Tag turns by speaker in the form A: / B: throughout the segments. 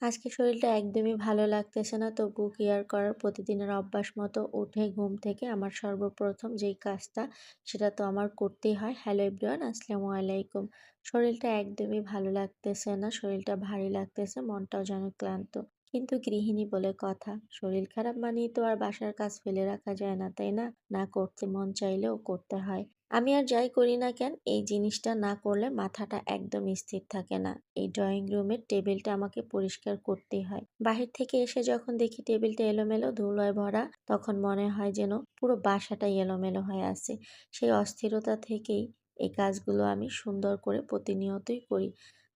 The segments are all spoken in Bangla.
A: আজকে শরীরটা একদমই ভালো লাগতেছে না। তবুও কি আর করার? প্রতিদিনের অভ্যাস মতো উঠে ঘুম থেকে আমার সর্বপ্রথম যেই কাজটা সেটা তো আমার করতেই হয়। হ্যালো এভরিওয়ান, আসসালামু আলাইকুম। শরীরটা একদমই ভালো লাগতেছে না। শরীরটা ভারী লাগতেছে, মনটাও যেন ক্লান্ত। কিন্তু গৃহিণী বলে কথা। শরীর খারাপ মানেই তো আর বাসার কাজ ফেলে রাখা যায় না, তাই না? না করতে মন চাইলেও করতে হয়। আমি আর যাই করি না কেন, এই জিনিসটা না করলে মাথাটা একদম স্থির থাকে না। এই ড্রয়িং রুমের টেবিলটা আমাকে পরিষ্কার করতেই হয়। বাহির থেকে এসে যখন দেখি টেবিলটা এলোমেলো ধুলোয় ভরা, তখন মনে হয় যেন পুরো বাসাটাই এলোমেলো হয়ে আছে। সেই অস্থিরতা থেকেই এই কাজগুলো আমি সুন্দর করে প্রতিনিয়তই করি।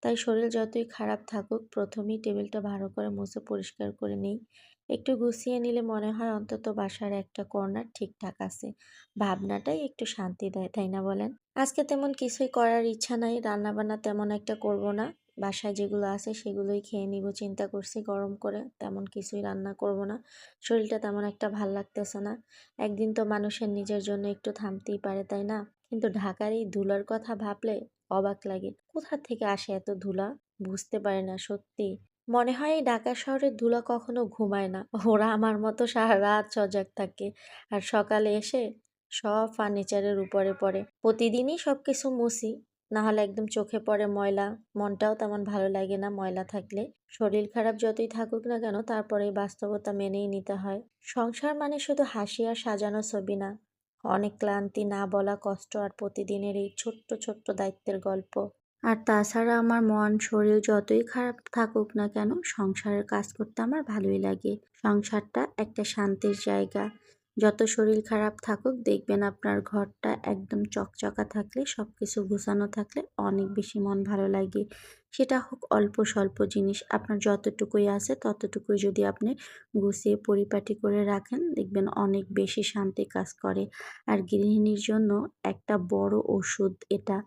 A: তাই শরীর যতই খারাপ থাকুক, প্রথমেই টেবিলটা ভালো করে মুছে পরিষ্কার করে নিই। একটু গুছিয়ে নিলে মনে হয় অন্তত বাসার একটা কর্নার ঠিকঠাক আছে। ভাবনাটাই একটু শান্তি দেয়, তাই না বলেন? আজকে তেমন কিছুই করার ইচ্ছা নাই। রান্নাবান্না তেমন একটা করব না। বাসায় যেগুলো আছে সেগুলোই খেয়ে নিব চিন্তা করছি গরম করে। তেমন কিছুই রান্না করব না। শরীরটা তেমন একটা ভাল লাগতেছে না। একদিন তো মানুষের নিজের জন্য একটু থামতেই পারে, তাই না? কিন্তু ঢাকার এই ধুলার কথা ভাবলে অবাক লাগে। কোথা থেকে আসে এত ধুলা? বুঝতে পারি না সত্যি। মনে হয় এই ঢাকা শহরের ধুলা কখনো ঘুমায় না। ওরা আমার মতো সারারাত সজাগ থাকে। আর সকালে এসে সব ফার্নিচারের উপরে পড়ে। প্রতিদিনই সবকিছু মুছি, না হলে একদম চোখে পড়ে ময়লা। মনটাও তেমন ভালো লাগে না ময়লা থাকলে। শরীর খারাপ যতই থাকুক না কেন, তারপরে এই বাস্তবতা মেনেই নিতে হয়। সংসার মানে শুধু হাসি আর সাজানো ছবি না। অনেক ক্লান্তি, না বলা কষ্ট আর প্রতিদিনের এই ছোট্ট ছোট্ট দায়িত্বের গল্প। আর তাছাড়া আমার মন শরীর যতই খারাপ থাকুক না কেন, সংসারের কাজ করতে আমার ভালোই লাগে। সংসারটা একটা শান্তির জায়গা। যত শরীর খারাপ থাকুক দেখবেন আপনার ঘরটা একদম চকচকা থাকলে, সবকিছু গুছানো থাকলে অনেক বেশি মন ভালো লাগে। সেটা হোক অল্প স্বল্প জিনিস, আপনার যতটুকুই আছে ততটুকুই যদি আপনি গুছিয়ে পরিপাটি করে রাখেন, দেখবেন অনেক বেশি শান্তি কাজ করে। আর গৃহিণীর জন্য একটা বড় ওষুধ এটা।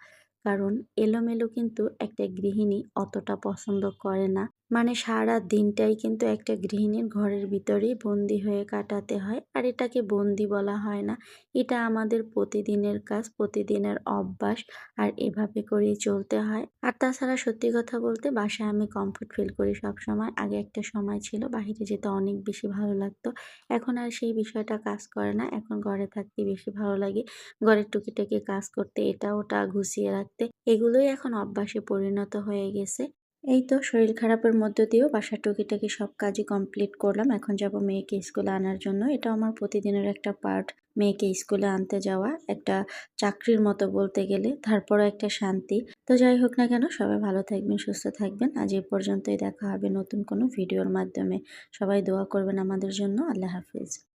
A: কারণ এলোমেলো কিন্তু একটা গৃহিণী অতটা পছন্দ করে না। মানে সারা দিনটাই কিন্তু একটা গৃহিণীর ঘরের ভিতরেই বন্দি হয়ে কাটাতে হয়। আর এটাকে বন্দি বলা হয় না। এটা আমাদের প্রতিদিনের কাজ, প্রতিদিনের অভ্যাস। আর এভাবে করেই চলতে হয়। আর তাছাড়া সত্যি কথা বলতে বাসায় আমি কমফোর্ট ফিল করি সবসময়। আগে একটা সময় ছিল বাহিরে যেতে অনেক বেশি ভালো লাগতো। এখন আর সেই বিষয়টা কাজ করে না। এখন ঘরে থাকতে বেশি ভালো লাগে। ঘরের টুকিটাকি কাজ করতে, এটা ওটা গুছিয়ে রাখতে, এগুলোই এখন অভ্যাসে পরিণত হয়ে গেছে। এই তো শরীর খারাপের মধ্য দিয়েও বাসার টুকিটাকি সব কাজই কমপ্লিট করলাম। এখন যাব মেয়েকে স্কুলে আনার জন্য। এটা আমার প্রতিদিনের একটা পার্ট। মেয়েকে স্কুলে আনতে যাওয়া একটা চাকরির মতো বলতে গেলে, তারপরও একটা শান্তি। তো যাই হোক না কেন, সবাই ভালো থাকবেন, সুস্থ থাকবেন। আজ এই পর্যন্তই, দেখা হবে নতুন কোনো ভিডিওর মাধ্যমে। সবাই দোয়া করবেন আমাদের জন্য। আল্লাহ হাফিজ।